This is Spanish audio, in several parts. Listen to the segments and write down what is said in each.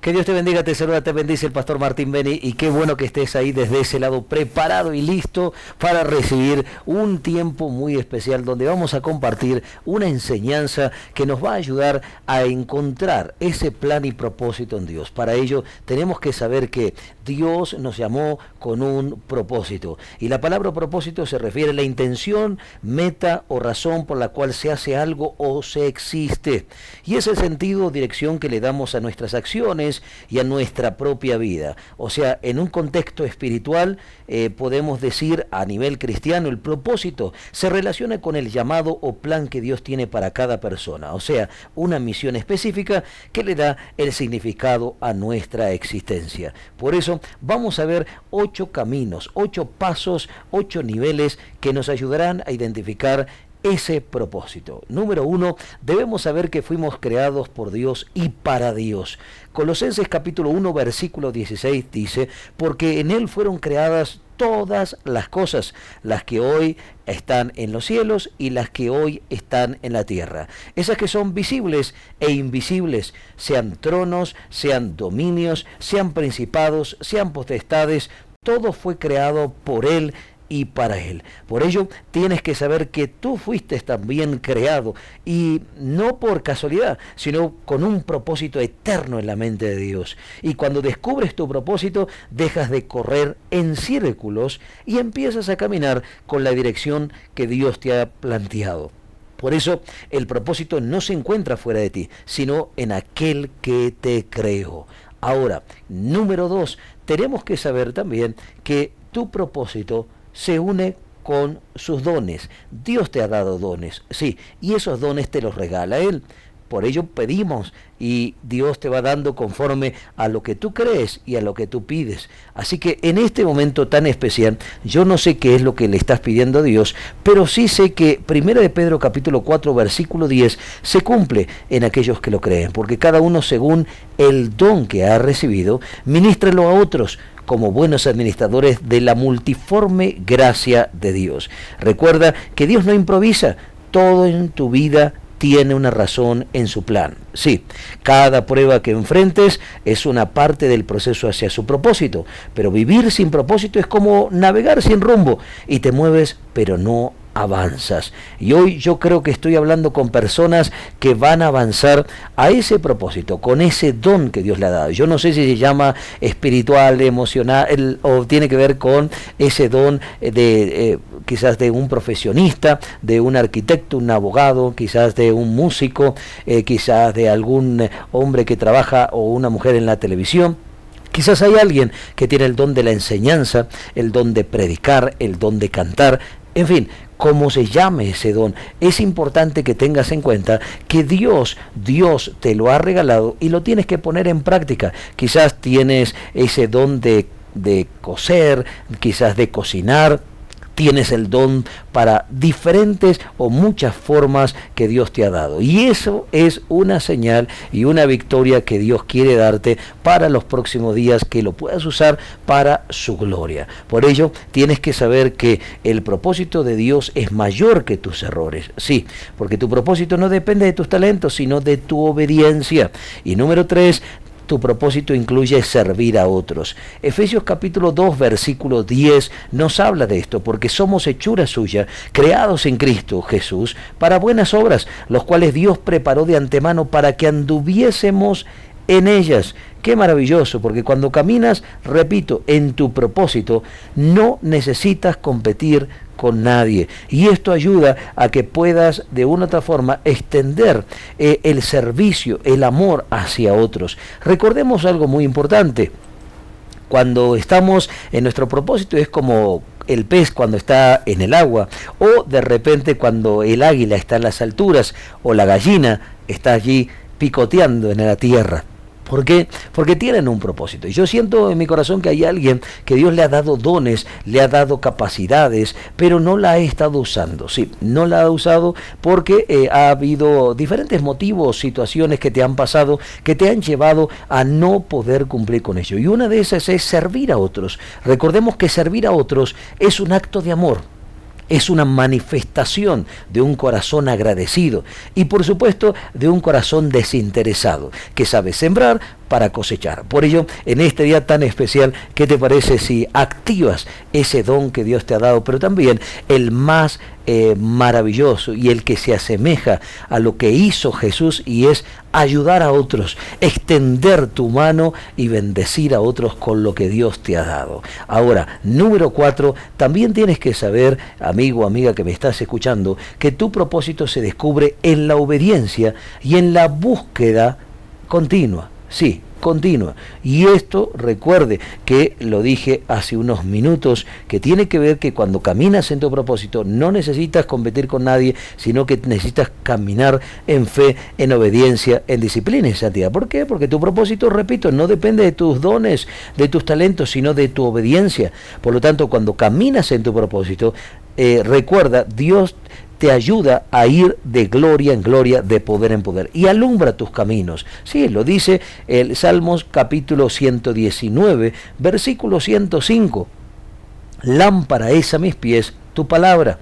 Que Dios te bendiga, te saluda, te bendice el pastor Martín Beni y qué bueno que estés ahí desde ese lado preparado y listo para recibir un tiempo muy especial donde vamos a compartir una enseñanza que nos va a ayudar a encontrar ese plan y propósito en Dios. Para ello tenemos que saber que Dios nos llamó con un propósito y la palabra propósito se refiere a la intención, meta o razón por la cual se hace algo o se existe y es el sentido o dirección que le damos a nuestras acciones y a nuestra propia vida. O sea, en un contexto espiritual podemos decir a nivel cristiano el propósito se relaciona con el llamado o plan que Dios tiene para cada persona. O sea, una misión específica que le da el significado a nuestra existencia. Por eso vamos a ver 8 caminos, 8 pasos, 8 niveles que nos ayudarán a identificar ese propósito. Número 1, debemos saber que fuimos creados por Dios y para Dios. Colosenses capítulo 1 versículo 16 dice, porque en Él fueron creadas todas las cosas, las que hoy están en los cielos y las que hoy están en la tierra. Esas que son visibles e invisibles, sean tronos, sean dominios, sean principados, sean potestades, todo fue creado por Él y para Él. Por ello tienes que saber que tú fuiste también creado y no por casualidad, sino con un propósito eterno en la mente de Dios. Y cuando descubres tu propósito, dejas de correr en círculos y empiezas a caminar con la dirección que Dios te ha planteado. Por eso el propósito no se encuentra fuera de ti, sino en aquel que te creó. Ahora, número 2, tenemos que saber también que tu propósito se une con sus dones. Dios te ha dado dones, sí, y esos dones te los regala Él. Por ello pedimos y Dios te va dando conforme a lo que tú crees y a lo que tú pides. Así que en este momento tan especial, yo no sé qué es lo que le estás pidiendo a Dios, pero sí sé que 1 de Pedro capítulo 4 versículo 10 se cumple en aquellos que lo creen, porque cada uno según el don que ha recibido, ministrelo a otros como buenos administradores de la multiforme gracia de Dios. Recuerda que Dios no improvisa, todo en tu vida tiene una razón en su plan. Sí, cada prueba que enfrentes es una parte del proceso hacia su propósito, pero vivir sin propósito es como navegar sin rumbo y te mueves pero no avanzas. Y hoy yo creo que estoy hablando con personas que van a avanzar a ese propósito, con ese don que Dios le ha dado. Yo no sé si se llama espiritual, emocional, o tiene que ver con ese don de quizás de un profesionista, de un arquitecto, un abogado, quizás de un músico, quizás de algún hombre que trabaja o una mujer en la televisión. Quizás hay alguien que tiene el don de la enseñanza, el don de predicar, el don de cantar, en fin, como se llame ese don, es importante que tengas en cuenta que Dios te lo ha regalado y lo tienes que poner en práctica. Quizás tienes ese don de coser, quizás de cocinar. Tienes el don para diferentes o muchas formas que Dios te ha dado. Y eso es una señal y una victoria que Dios quiere darte para los próximos días, que lo puedas usar para su gloria. Por ello, tienes que saber que el propósito de Dios es mayor que tus errores. Sí, porque tu propósito no depende de tus talentos, sino de tu obediencia. Y número 3, tu propósito incluye servir a otros. Efesios capítulo 2 versículo 10 nos habla de esto, porque somos hechura suya, creados en Cristo Jesús para buenas obras, los cuales Dios preparó de antemano para que anduviésemos en ellas. Qué maravilloso, porque cuando caminas, repito, en tu propósito, no necesitas competir con nadie. Y esto ayuda a que puedas de una u otra forma extender el servicio, el amor hacia otros. Recordemos algo muy importante. Cuando estamos en nuestro propósito es como el pez cuando está en el agua, o de repente cuando el águila está en las alturas, o la gallina está allí picoteando en la tierra. ¿Por qué? Porque tienen un propósito. Y yo siento en mi corazón que hay alguien que Dios le ha dado dones, le ha dado capacidades, pero no la ha estado usando. Sí, no la ha usado porque ha habido diferentes motivos, situaciones que te han pasado, que te han llevado a no poder cumplir con ello. Y una de esas es servir a otros. Recordemos que servir a otros es un acto de amor. Es una manifestación de un corazón agradecido y por supuesto de un corazón desinteresado, que sabe sembrar para cosechar. Por ello, en este día tan especial, ¿qué te parece si activas ese don que Dios te ha dado, pero también el más maravilloso y el que se asemeja a lo que hizo Jesús, y es ayudar a otros, extender tu mano y bendecir a otros con lo que Dios te ha dado? Ahora, número 4, también tienes que saber, amigo, amiga que me estás escuchando, que tu propósito se descubre en la obediencia y en la búsqueda continua. Sí, continua. Y esto, recuerde que lo dije hace unos minutos, que tiene que ver que cuando caminas en tu propósito no necesitas competir con nadie, sino que necesitas caminar en fe, en obediencia, en disciplina y santidad. ¿Por qué? Porque tu propósito, repito, no depende de tus dones, de tus talentos, sino de tu obediencia. Por lo tanto, cuando caminas en tu propósito, recuerda, Dios te ayuda a ir de gloria en gloria, de poder en poder, y alumbra tus caminos. Sí, lo dice el Salmos capítulo 119, versículo 105. Lámpara es a mis pies tu palabra,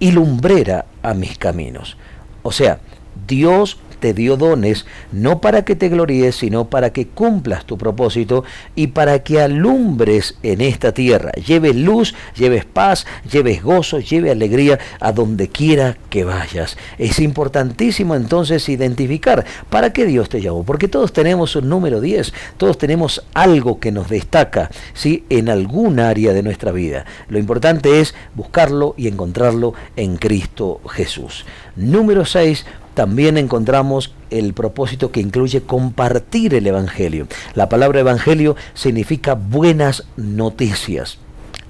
y lumbrera a mis caminos. O sea, Dios te dio dones no para que te gloríes, sino para que cumplas tu propósito y para que alumbres en esta tierra, lleves luz, lleves paz, lleves gozo, lleves alegría a donde quiera que vayas. Es importantísimo entonces identificar para qué Dios te llamó, porque todos tenemos un número 10, todos tenemos algo que nos destaca, ¿sí?, en algún área de nuestra vida. Lo importante es buscarlo y encontrarlo en Cristo Jesús. Número 6, también encontramos el propósito que incluye compartir el Evangelio. La palabra Evangelio significa buenas noticias.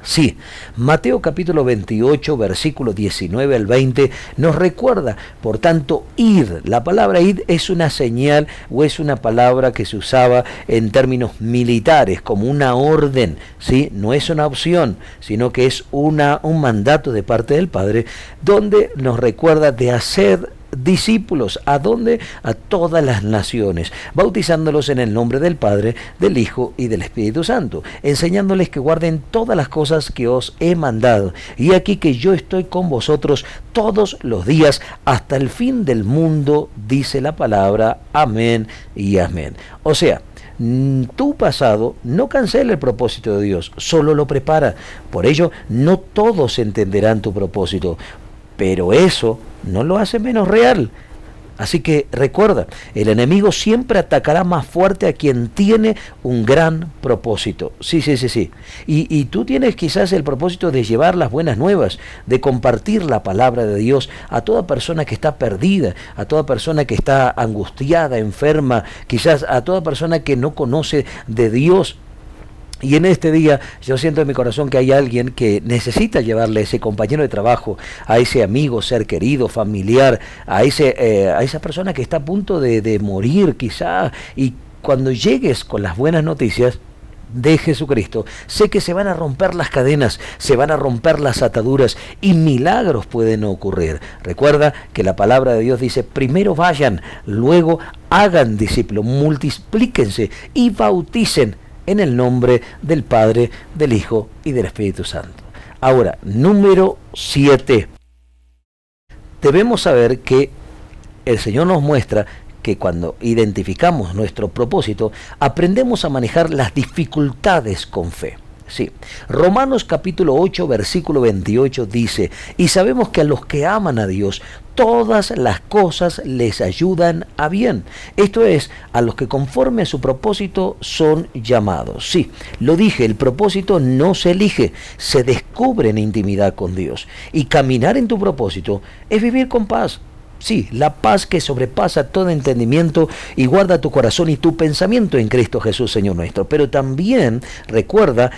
Sí, Mateo capítulo 28, versículo 19 al 20, nos recuerda, por tanto, id. La palabra id es una señal o es una palabra que se usaba en términos militares, como una orden, ¿sí? No es una opción, sino que es un mandato de parte del Padre, donde nos recuerda de hacer discípulos. ¿A dónde? A todas las naciones, bautizándolos en el nombre del Padre, del Hijo y del Espíritu Santo, enseñándoles que guarden todas las cosas que os he mandado. Y aquí que yo estoy con vosotros todos los días hasta el fin del mundo, dice la palabra. Amén y amén. O sea, tu pasado no cancela el propósito de Dios, solo lo prepara. Por ello, no todos entenderán tu propósito, pero eso no lo hace menos real. Así que recuerda, el enemigo siempre atacará más fuerte a quien tiene un gran propósito. Sí. Y tú tienes quizás el propósito de llevar las buenas nuevas, de compartir la palabra de Dios a toda persona que está perdida, a toda persona que está angustiada, enferma, quizás a toda persona que no conoce de Dios. Y en este día yo siento en mi corazón que hay alguien que necesita llevarle a ese compañero de trabajo, a ese amigo, ser querido, familiar, a esa persona que está a punto de morir quizá. Y cuando llegues con las buenas noticias de Jesucristo, sé que se van a romper las cadenas, se van a romper las ataduras y milagros pueden ocurrir. Recuerda que la palabra de Dios dice: primero vayan, luego hagan discípulos, multiplíquense y bauticen en el nombre del Padre, del Hijo y del Espíritu Santo. Ahora, número 7. Debemos saber que el Señor nos muestra que cuando identificamos nuestro propósito, aprendemos a manejar las dificultades con fe. Sí, Romanos capítulo 8, versículo 28 dice: y sabemos que a los que aman a Dios, todas las cosas les ayudan a bien. Esto es, a los que conforme a su propósito son llamados. Sí, lo dije, el propósito no se elige, se descubre en intimidad con Dios. Y caminar en tu propósito es vivir con paz. Sí, la paz que sobrepasa todo entendimiento y guarda tu corazón y tu pensamiento en Cristo Jesús, Señor nuestro. Pero también recuerda,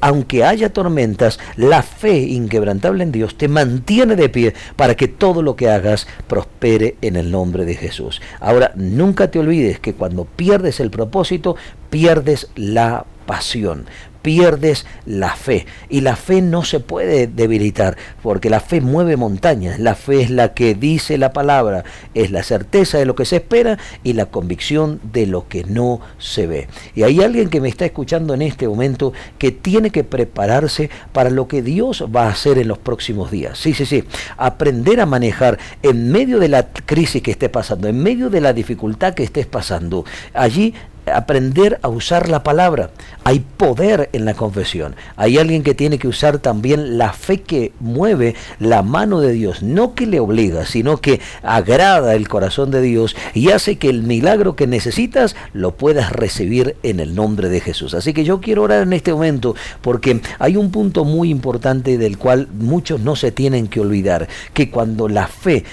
aunque haya tormentas, la fe inquebrantable en Dios te mantiene de pie para que todo lo que hagas prospere en el nombre de Jesús. Ahora, nunca te olvides que cuando pierdes el propósito, pierdes la pasión, pierdes la fe. Y la fe no se puede debilitar, porque la fe mueve montañas. La fe es la que dice la palabra, es la certeza de lo que se espera y la convicción de lo que no se ve. Y hay alguien que me está escuchando en este momento que tiene que prepararse para lo que Dios va a hacer en los próximos días. Sí. Aprender a manejar en medio de la crisis que estés pasando, en medio de la dificultad que estés pasando. Allí aprender a usar la palabra. Hay poder en la confesión. Hay alguien que tiene que usar también la fe que mueve la mano de Dios, no que le obliga, sino que agrada el corazón de Dios y hace que el milagro que necesitas lo puedas recibir en el nombre de Jesús. Así que yo quiero orar en este momento porque hay un punto muy importante del cual muchos no se tienen que olvidar, que cuando la fe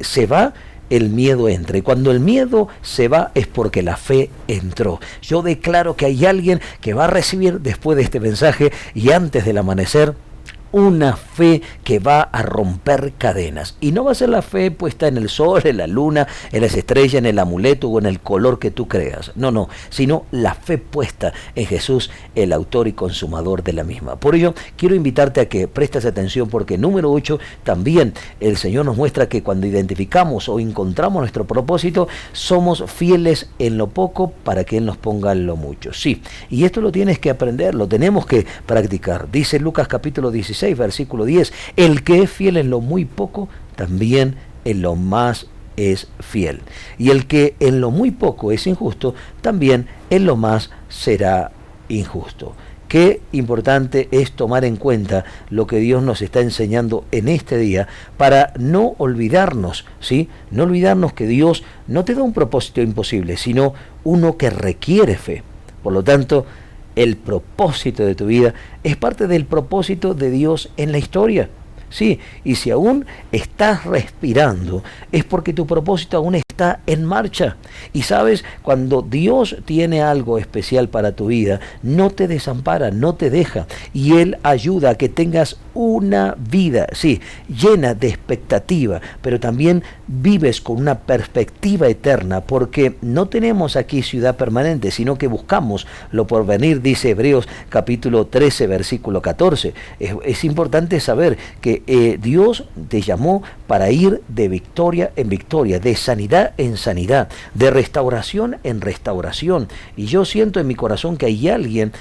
se va, el miedo entra, y cuando el miedo se va es porque la fe entró. Yo declaro que hay alguien que va a recibir después de este mensaje y antes del amanecer una fe que va a romper cadenas. Y no va a ser la fe puesta en el sol, en la luna, en las estrellas, en el amuleto o en el color que tú creas. No, sino la fe puesta en Jesús, el autor y consumador de la misma. Por ello, quiero invitarte a que prestes atención porque número 8, también el Señor nos muestra que cuando identificamos o encontramos nuestro propósito, somos fieles en lo poco para que Él nos ponga en lo mucho. Sí, y esto lo tienes que aprender, lo tenemos que practicar. Dice Lucas capítulo 16, versículo 10, el que es fiel en lo muy poco, también en lo más es fiel. Y el que en lo muy poco es injusto, también en lo más será injusto. Qué importante es tomar en cuenta lo que Dios nos está enseñando en este día para no olvidarnos, ¿sí? No olvidarnos que Dios no te da un propósito imposible, sino uno que requiere fe. Por lo tanto, el propósito de tu vida es parte del propósito de Dios en la historia. Sí, y si aún estás respirando, es porque tu propósito aún está en marcha. Y sabes, cuando Dios tiene algo especial para tu vida, no te desampara, no te deja. Y Él ayuda a que tengas una vida, sí, llena de expectativa, pero también vives con una perspectiva eterna, porque no tenemos aquí ciudad permanente, sino que buscamos lo por venir, dice Hebreos capítulo 13, versículo 14. Es importante saber que Dios te llamó para ir de victoria en victoria, de sanidad en sanidad, de restauración en restauración. Y yo siento en mi corazón que hay alguien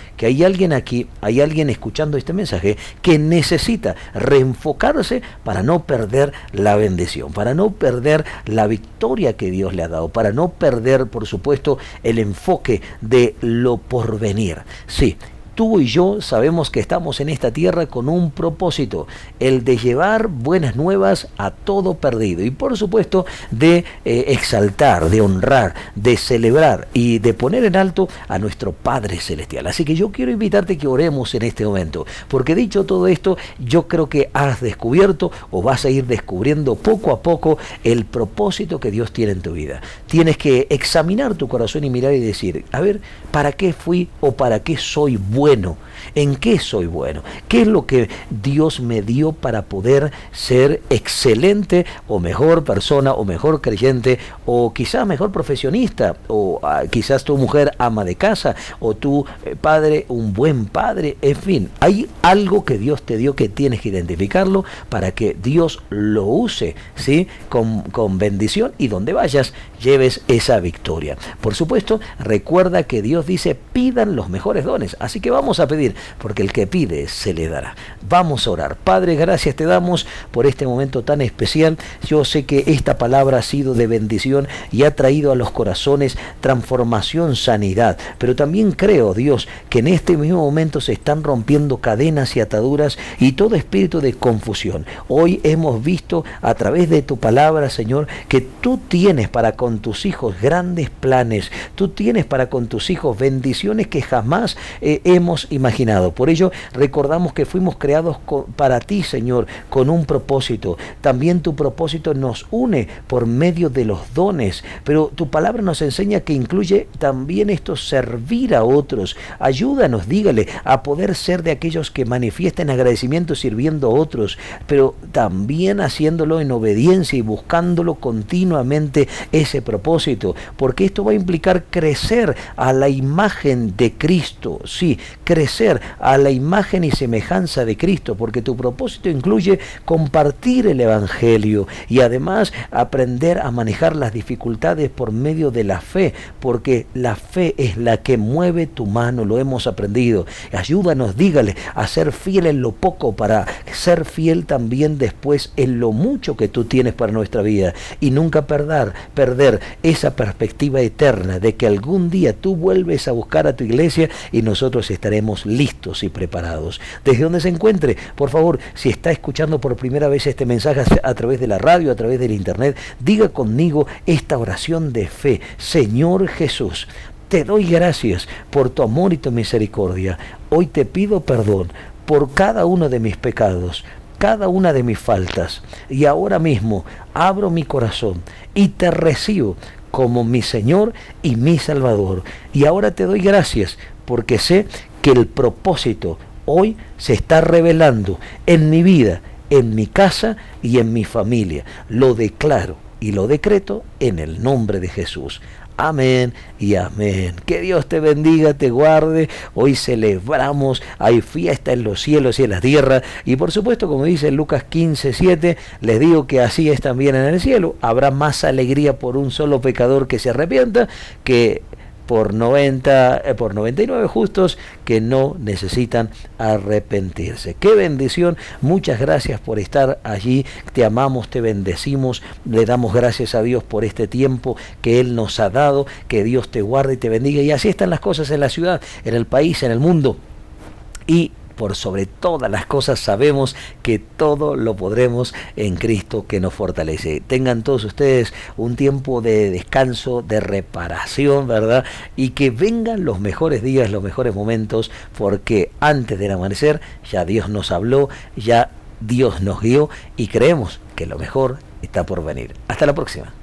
aquí, hay alguien escuchando este mensaje que necesita reenfocarse para no perder la bendición, para no perder la victoria que Dios le ha dado, para no perder, por supuesto, el enfoque de lo porvenir. Sí. Tú y yo sabemos que estamos en esta tierra con un propósito, el de llevar buenas nuevas a todo perdido y por supuesto de exaltar, de honrar, de celebrar y de poner en alto a nuestro Padre Celestial. Así que yo quiero invitarte a que oremos en este momento, porque dicho todo esto, yo creo que has descubierto o vas a ir descubriendo poco a poco el propósito que Dios tiene en tu vida. Tienes que examinar tu corazón y mirar y decir, a ver, ¿para qué fui o para qué soy bueno? ¿En qué soy bueno? ¿Qué es lo que Dios me dio para poder ser excelente o mejor persona o mejor creyente o quizás mejor profesionista o quizás tu mujer ama de casa o tu padre un buen padre? En fin, hay algo que Dios te dio que tienes que identificarlo para que Dios lo use, ¿sí? Con bendición y donde vayas lleves esa victoria. Por supuesto, recuerda que Dios dice pidan los mejores dones, así que vamos a pedir, porque el que pide se le dará. Vamos a orar. Padre, gracias te damos por este momento tan especial. Yo sé que esta palabra ha sido de bendición y ha traído a los corazones transformación, sanidad, pero también creo, Dios, que en este mismo momento se están rompiendo cadenas y ataduras y todo espíritu de confusión. Hoy hemos visto a través de tu palabra, Señor, que tú tienes para con tus hijos grandes planes, tú tienes para con tus hijos bendiciones que jamás hemos imaginado. Por ello, recordamos que fuimos creados para ti, Señor, con un propósito. También tu propósito nos une por medio de los dones, pero tu palabra nos enseña que incluye también esto, servir a otros. Ayúdanos, dígale, a poder ser de aquellos que manifiesten agradecimiento sirviendo a otros, pero también haciéndolo en obediencia y buscándolo continuamente ese propósito, porque esto va a implicar crecer a la imagen de Cristo. Sí, crecer a la imagen y semejanza de Cristo, porque tu propósito incluye compartir el Evangelio y además aprender a manejar las dificultades por medio de la fe, porque la fe es la que mueve tu mano, lo hemos aprendido. Ayúdanos, dígale, a ser fiel en lo poco para ser fiel también después en lo mucho que tú tienes para nuestra vida, y nunca perder esa perspectiva eterna de que algún día tú vuelves a buscar a tu iglesia y nosotros estaremos listos y preparados. Desde donde se encuentre, por favor, si está escuchando por primera vez este mensaje a través de la radio, a través del internet, diga conmigo esta oración de fe: Señor Jesús, te doy gracias por tu amor y tu misericordia. Hoy te pido perdón por cada uno de mis pecados, cada una de mis faltas, y ahora mismo abro mi corazón y te recibo como mi Señor y mi Salvador. Y ahora te doy gracias porque sé que el propósito hoy se está revelando en mi vida, en mi casa y en mi familia. Lo declaro y lo decreto en el nombre de Jesús. Amén y amén. Que Dios te bendiga, te guarde. Hoy celebramos, hay fiesta en los cielos y en la tierra. Y por supuesto, como dice Lucas 15:7, les digo que así es también en el cielo. Habrá más alegría por un solo pecador que se arrepienta que por 99 justos que no necesitan arrepentirse. ¡Qué bendición! Muchas gracias por estar allí. Te amamos, te bendecimos. Le damos gracias a Dios por este tiempo que Él nos ha dado. Que Dios te guarde y te bendiga. Y así están las cosas en la ciudad, en el país, en el mundo. Y por sobre todas las cosas sabemos que todo lo podremos en Cristo que nos fortalece. Tengan todos ustedes un tiempo de descanso, de reparación, ¿verdad? Y que vengan los mejores días, los mejores momentos, porque antes del amanecer ya Dios nos habló, ya Dios nos guió y creemos que lo mejor está por venir. Hasta la próxima.